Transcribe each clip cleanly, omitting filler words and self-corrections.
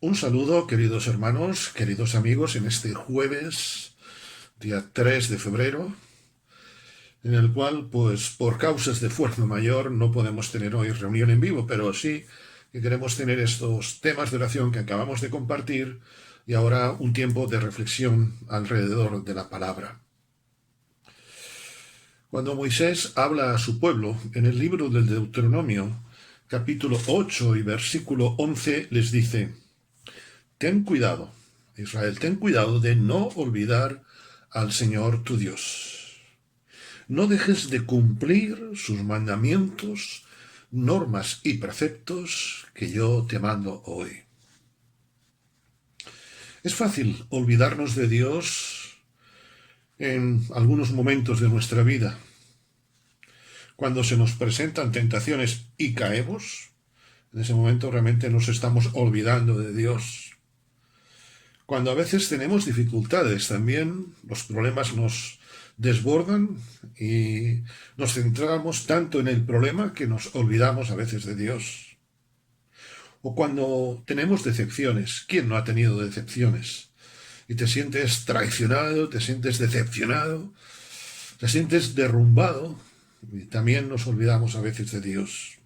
Un saludo, queridos hermanos, queridos amigos, en este jueves, día 3 de febrero, en el cual, pues, por causas de fuerza mayor, no podemos tener hoy reunión en vivo, pero sí que queremos tener estos temas de oración que acabamos de compartir y ahora un tiempo de reflexión alrededor de la palabra. Cuando Moisés habla a su pueblo en el libro del Deuteronomio, capítulo 8 y versículo 11, les dice: Ten cuidado, Israel, ten cuidado de no olvidar al Señor tu Dios. No dejes de cumplir sus mandamientos, normas y preceptos que yo te mando hoy. Es fácil olvidarnos de Dios en algunos momentos de nuestra vida. Cuando se nos presentan tentaciones y caemos, en ese momento realmente nos estamos olvidando de Dios. Cuando a veces tenemos dificultades también, los problemas nos desbordan y nos centramos tanto en el problema que nos olvidamos a veces de Dios. O cuando tenemos decepciones. ¿Quién no ha tenido decepciones? Y te sientes traicionado, te sientes decepcionado, te sientes derrumbado, y también nos olvidamos a veces de Dios.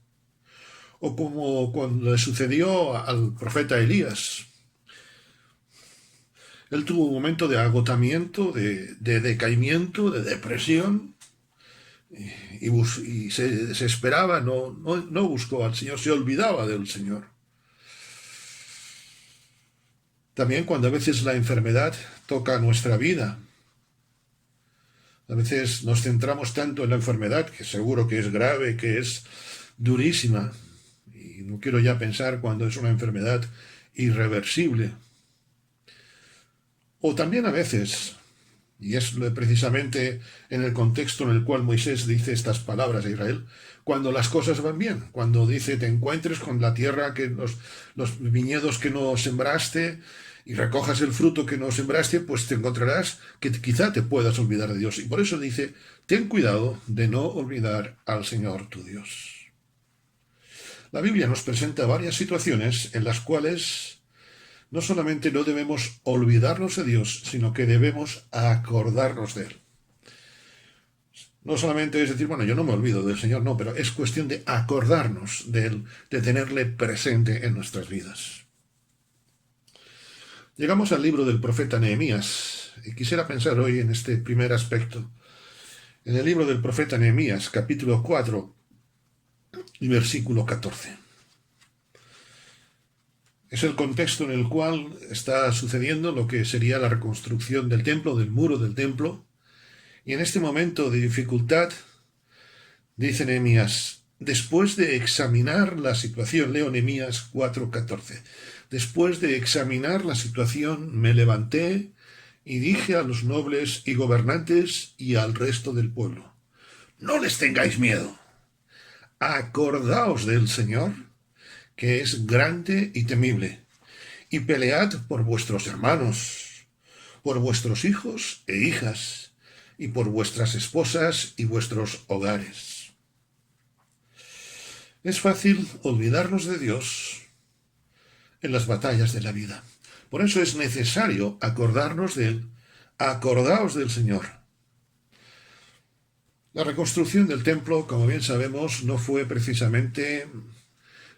O como cuando le sucedió al profeta Elías. Él tuvo un momento de agotamiento, de decaimiento, de depresión, y se desesperaba, no buscó al Señor, se olvidaba del Señor. También cuando a veces la enfermedad toca nuestra vida, a veces nos centramos tanto en la enfermedad, que seguro que es grave, que es durísima, y no quiero ya pensar cuando es una enfermedad irreversible. O también a veces, y es precisamente en el contexto en el cual Moisés dice estas palabras a Israel, cuando las cosas van bien, cuando dice te encuentres con la tierra, que los viñedos que no sembraste y recojas el fruto que no sembraste, pues te encontrarás que quizá te puedas olvidar de Dios. Y por eso dice, ten cuidado de no olvidar al Señor tu Dios. La Biblia nos presenta varias situaciones en las cuales no solamente no debemos olvidarnos de Dios, sino que debemos acordarnos de Él. No solamente es decir, bueno, yo no me olvido del Señor, no, pero es cuestión de acordarnos de Él, de tenerle presente en nuestras vidas. Llegamos al libro del profeta Nehemías, y quisiera pensar hoy en este primer aspecto. En el libro del profeta Nehemías, capítulo 4 y versículo 14. Es el contexto en el cual está sucediendo lo que sería la reconstrucción del templo, del muro del templo. Y en este momento de dificultad, dice Nehemías, después de examinar la situación, leo Nehemías 4:14, después de examinar la situación me levanté y dije a los nobles y gobernantes y al resto del pueblo, no les tengáis miedo, acordaos del Señor, que es grande y temible, y pelead por vuestros hermanos, por vuestros hijos e hijas, y por vuestras esposas y vuestros hogares. Es fácil olvidarnos de Dios en las batallas de la vida. Por eso es necesario acordarnos de Él. Acordaos del Señor. La reconstrucción del templo, como bien sabemos, no fue precisamente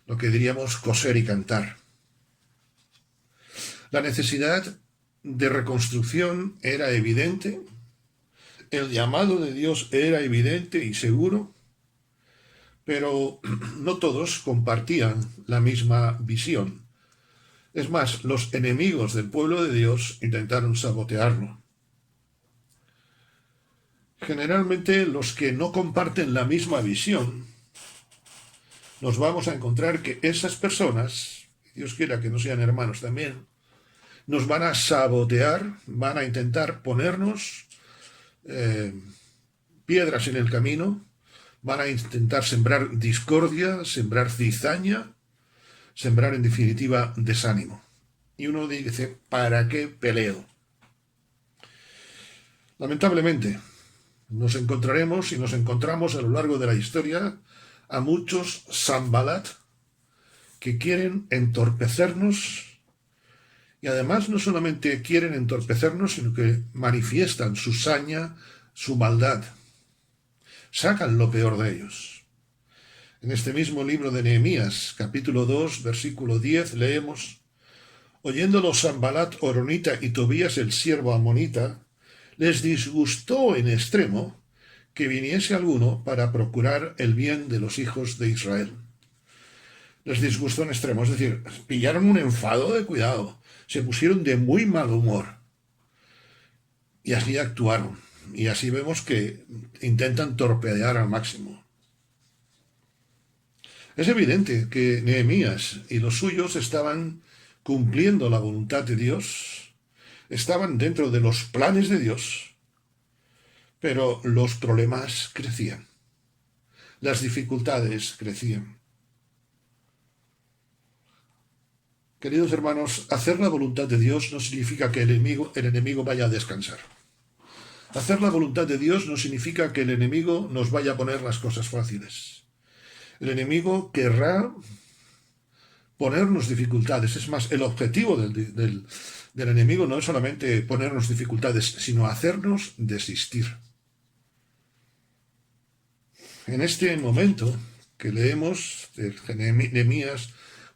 lo que diríamos coser y cantar. La necesidad de reconstrucción era evidente, el llamado de Dios era evidente y seguro, pero no todos compartían la misma visión. Es más, los enemigos del pueblo de Dios intentaron sabotearlo. Generalmente los que no comparten la misma visión, nos vamos a encontrar que esas personas, Dios quiera que no sean hermanos también, nos van a sabotear, van a intentar ponernos piedras en el camino, van a intentar sembrar discordia, sembrar cizaña, sembrar en definitiva desánimo. Y uno dice, ¿para qué peleo? Lamentablemente, nos encontraremos y nos encontramos a lo largo de la historia a muchos Sanbalat que quieren entorpecernos Y además no solamente quieren entorpecernos, sino que manifiestan su saña, su maldad. Sacan lo peor de ellos. En este mismo libro de Nehemías, capítulo 2, versículo 10, leemos: oyéndolo Sanbalat horonita y Tobías el siervo amonita, les disgustó en extremo que viniese alguno para procurar el bien de los hijos de Israel. Les disgustó en extremo, es decir, pillaron un enfado de cuidado, se pusieron de muy mal humor y así actuaron. Y así vemos que intentan torpedear al máximo. Es evidente que Nehemías y los suyos estaban cumpliendo la voluntad de Dios, estaban dentro de los planes de Dios, pero los problemas crecían, las dificultades crecían. Queridos hermanos, hacer la voluntad de Dios no significa que el enemigo vaya a descansar. Hacer la voluntad de Dios no significa que el enemigo nos vaya a poner las cosas fáciles. El enemigo querrá ponernos dificultades. Es más, el objetivo del enemigo no es solamente ponernos dificultades, sino hacernos desistir. En este momento que leemos de Nehemías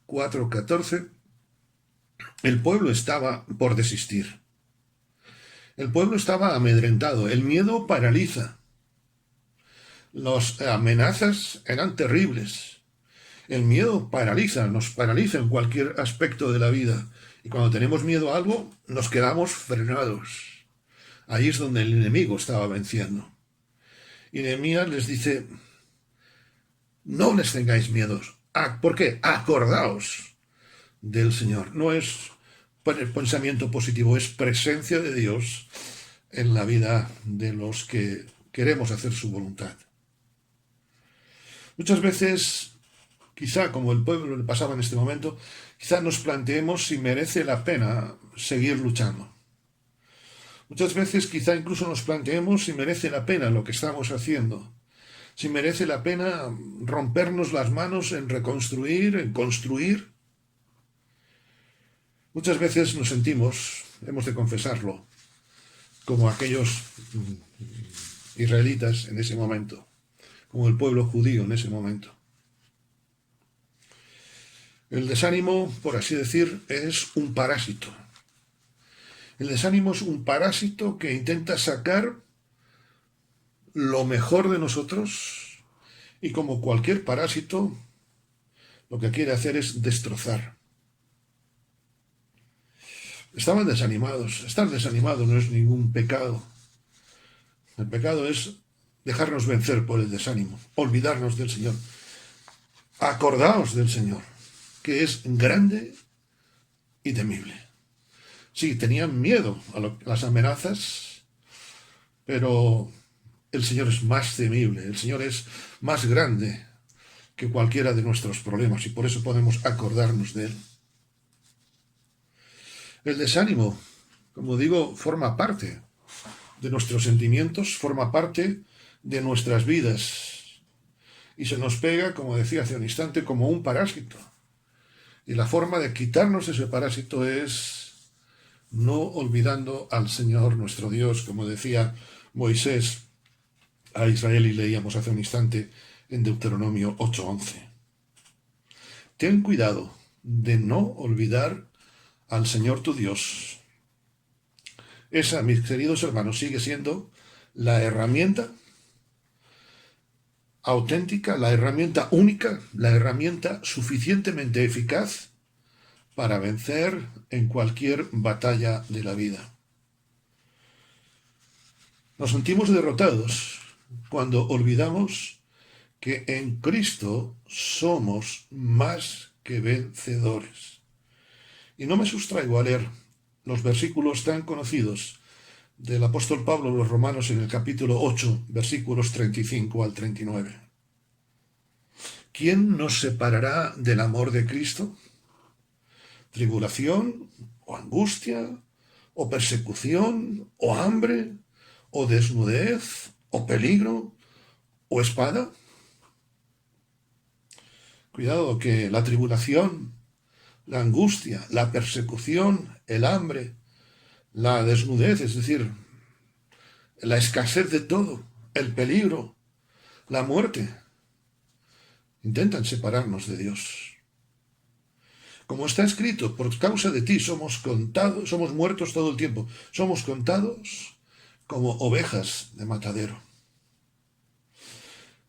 4:14, el pueblo estaba por desistir. El pueblo estaba amedrentado. El miedo paraliza. Las amenazas eran terribles. El miedo paraliza, nos paraliza en cualquier aspecto de la vida. Y cuando tenemos miedo a algo, nos quedamos frenados. Ahí es donde el enemigo estaba venciendo. Y Nehemías les dice: no les tengáis miedos. ¿Por qué? Acordaos del Señor. No es pensamiento positivo, es presencia de Dios en la vida de los que queremos hacer su voluntad. Muchas veces, quizá como el pueblo le pasaba en este momento, quizá nos planteemos si merece la pena seguir luchando. Muchas veces quizá incluso nos planteemos si merece la pena lo que estamos haciendo, si merece la pena rompernos las manos en reconstruir, en construir. Muchas veces nos sentimos, hemos de confesarlo, como aquellos israelitas en ese momento, como el pueblo judío en ese momento. El desánimo, por así decir, es un parásito. El desánimo es un parásito que intenta sacar lo mejor de nosotros y, como cualquier parásito, lo que quiere hacer es destrozar. Estaban desanimados. Estar desanimado no es ningún pecado. El pecado es dejarnos vencer por el desánimo, olvidarnos del Señor. Acordaos del Señor, que es grande y temible. Sí, tenían miedo a las amenazas, pero el Señor es más temible, el Señor es más grande que cualquiera de nuestros problemas y por eso podemos acordarnos de Él. El desánimo, como digo, forma parte de nuestros sentimientos, forma parte de nuestras vidas y se nos pega, como decía hace un instante, como un parásito. Y la forma de quitarnos ese parásito es no olvidando al Señor nuestro Dios, como decía Moisés a Israel y leíamos hace un instante en Deuteronomio 8:11. Ten cuidado de no olvidar al Señor tu Dios. Esa, mis queridos hermanos, sigue siendo la herramienta auténtica, la herramienta única, la herramienta suficientemente eficaz para vencer en cualquier batalla de la vida. Nos sentimos derrotados cuando olvidamos que en Cristo somos más que vencedores. Y no me sustraigo a leer los versículos tan conocidos del apóstol Pablo a los Romanos en el capítulo 8, versículos 35 al 39. ¿Quién nos separará del amor de Cristo? ¿Tribulación o angustia o persecución o hambre o desnudez o peligro o espada? Cuidado que la tribulación, la angustia, la persecución, el hambre, la desnudez, es decir, la escasez de todo, el peligro, la muerte, intentan separarnos de Dios. Como está escrito, por causa de ti somos contados, somos muertos todo el tiempo, somos contados como ovejas de matadero.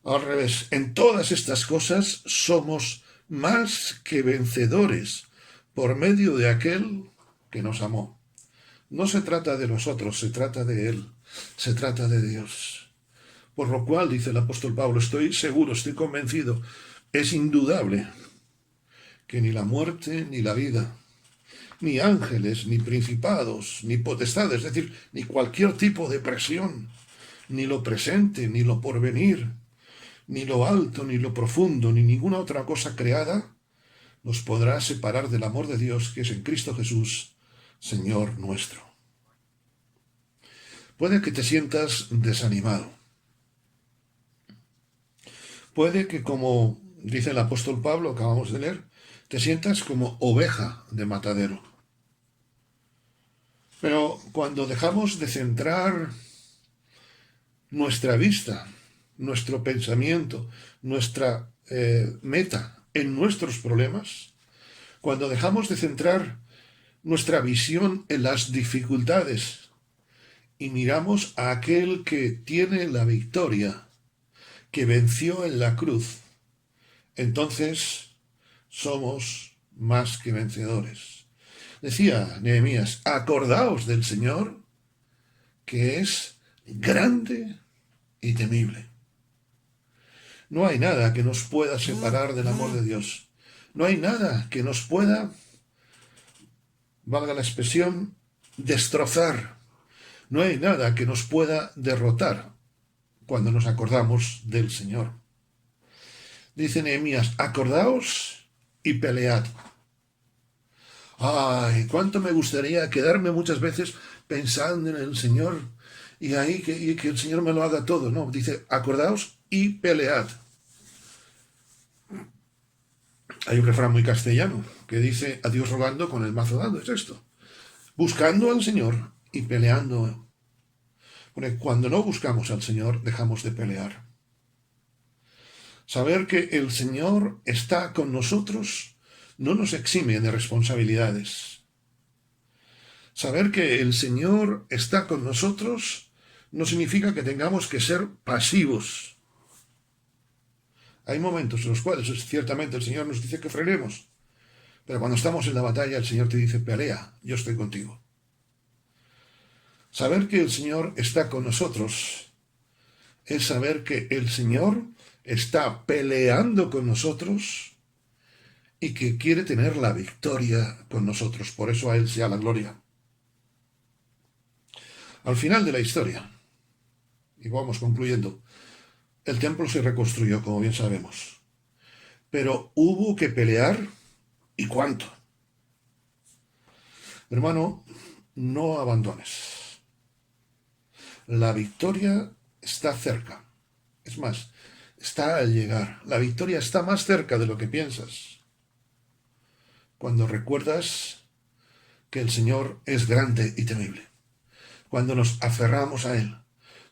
Al revés, en todas estas cosas somos más que vencedores por medio de aquel que nos amó. No se trata de nosotros, se trata de Él, se trata de Dios. Por lo cual, dice el apóstol Pablo, estoy seguro, estoy convencido, es indudable que ni la muerte ni la vida, ni ángeles, ni principados, ni potestades, es decir, ni cualquier tipo de presión, ni lo presente, ni lo porvenir, ni lo alto, ni lo profundo, ni ninguna otra cosa creada, nos podrá separar del amor de Dios que es en Cristo Jesús, Señor nuestro. Puede que te sientas desanimado. Puede que, como dice el apóstol Pablo, acabamos de leer, te sientas como oveja de matadero. Pero cuando dejamos de centrar nuestra vista, nuestro pensamiento, nuestra meta en nuestros problemas, cuando dejamos de centrar nuestra visión en las dificultades y miramos a aquel que tiene la victoria, que venció en la cruz, entonces somos más que vencedores. Decía Nehemías, acordaos del Señor, que es grande y temible. No hay nada que nos pueda separar del amor de Dios. No hay nada que nos pueda, valga la expresión, destrozar. No hay nada que nos pueda derrotar cuando nos acordamos del Señor. Dice Nehemías, acordaos y pelead. Ay, cuánto me gustaría quedarme muchas veces pensando en el Señor y ahí que el Señor me lo haga todo. No, dice, acordaos y pelead. Hay un refrán muy castellano que dice, a Dios rogando con el mazo dando, es esto. Buscando al Señor y peleando. Porque cuando no buscamos al Señor, dejamos de pelear. Saber que el Señor está con nosotros no nos exime de responsabilidades. Saber que el Señor está con nosotros no significa que tengamos que ser pasivos. Hay momentos en los cuales ciertamente el Señor nos dice que frenemos, pero cuando estamos en la batalla el Señor te dice, pelea, yo estoy contigo. Saber que el Señor está con nosotros es saber que el Señor está peleando con nosotros y que quiere tener la victoria con nosotros. Por eso a Él sea la gloria. Al final de la historia, y vamos concluyendo, el templo se reconstruyó, como bien sabemos. Pero hubo que pelear, ¿y cuánto? Hermano, no abandones. La victoria está cerca. Es más, está al llegar. La victoria está más cerca de lo que piensas. Cuando recuerdas que el Señor es grande y temible. Cuando nos aferramos a Él.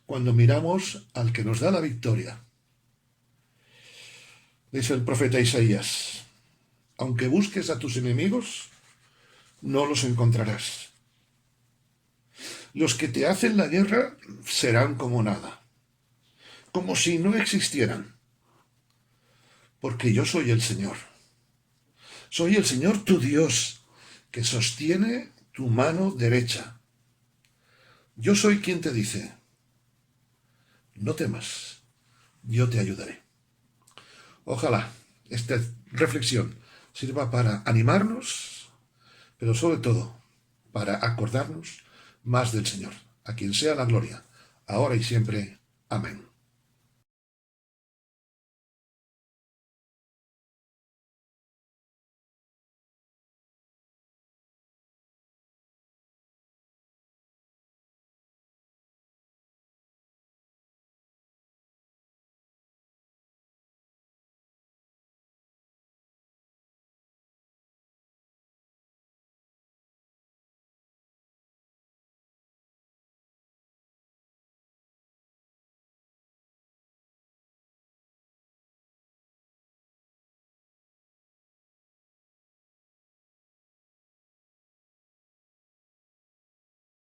Cuando miramos al que nos da la victoria. Dice el profeta Isaías, aunque busques a tus enemigos, no los encontrarás. Los que te hacen la guerra serán como nada, como si no existieran, porque yo soy el Señor. Soy el Señor tu Dios, que sostiene tu mano derecha. Yo soy quien te dice, no temas, yo te ayudaré. Ojalá esta reflexión sirva para animarnos, pero sobre todo para acordarnos más del Señor, a quien sea la gloria, ahora y siempre. Amén.